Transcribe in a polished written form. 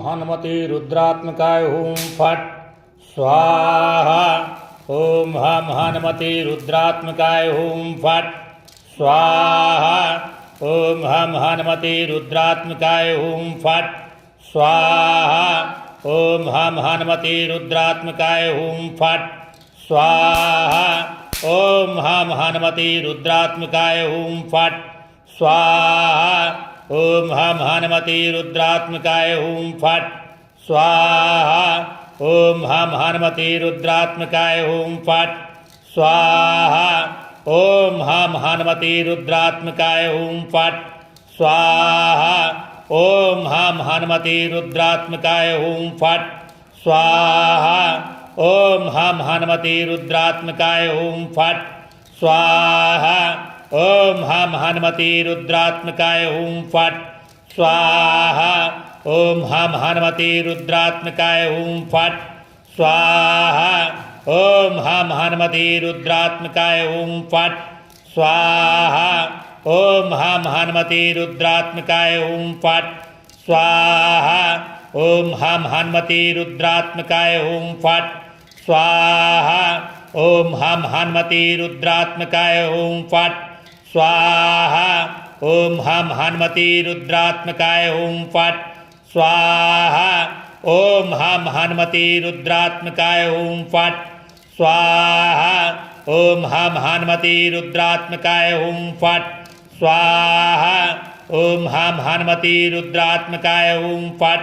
हनुमते रुद्रात्मकाय ओम फट स्वाहा। ओम हम हनुमते रुद्रात्मकाय ओम फट स्वाहा। ओम हम हनुमते रुद्रात्मकाय ओम फट स्वाहा। ओम हम हनुमते रुद्रात्मकाय ओम फट स्वाहा। ओम हम हनुमते रुद्रात्मकाय ओम फट स्वाहा। ओम हम हनुमते रुद्रात्मकाय ओम फट स्वाहा। ओम हम हनुमते रुद्रात्मकाय ओम फट स्वाहा। ओम हम हनुमते रुद्रात्मकाय ओम फट स्वाहा। ओम हम हनुमते रुद्रात्मकाय ओम फट स्वाहा। ओम हम हनुमते रुद्रात्मकाय ओम फट स्वाहा। ओम हम हनुमते रुद्रात्मकाय ओम फट स्वाहा। ओम हम हनुमते रुद्रात्मकाय ओम फट स्वाहा। ओम हम हनुमते रुद्रात्मकाय ओम फट स्वाहा। ओम हम हनुमते रुद्रात्मकाय ओम फट स्वाहा। ओम हम हनुमते रुद्रात्मकाय ओम फट स्वाहा। ओम हम हनुमते रुद्रात्मकाय ओम फट स्वाहा। ओम हम हनुमते रुद्रात्मकाय ओम फट स्वाहा। ओम हम हनुमते रुद्रात्मकाय ओम फट स्वाहा। ओम हम हनुमते रुद्रात्मकाय ओम फट स्वाहा। ओम हम हनुमते रुद्रात्मकाय ओम फट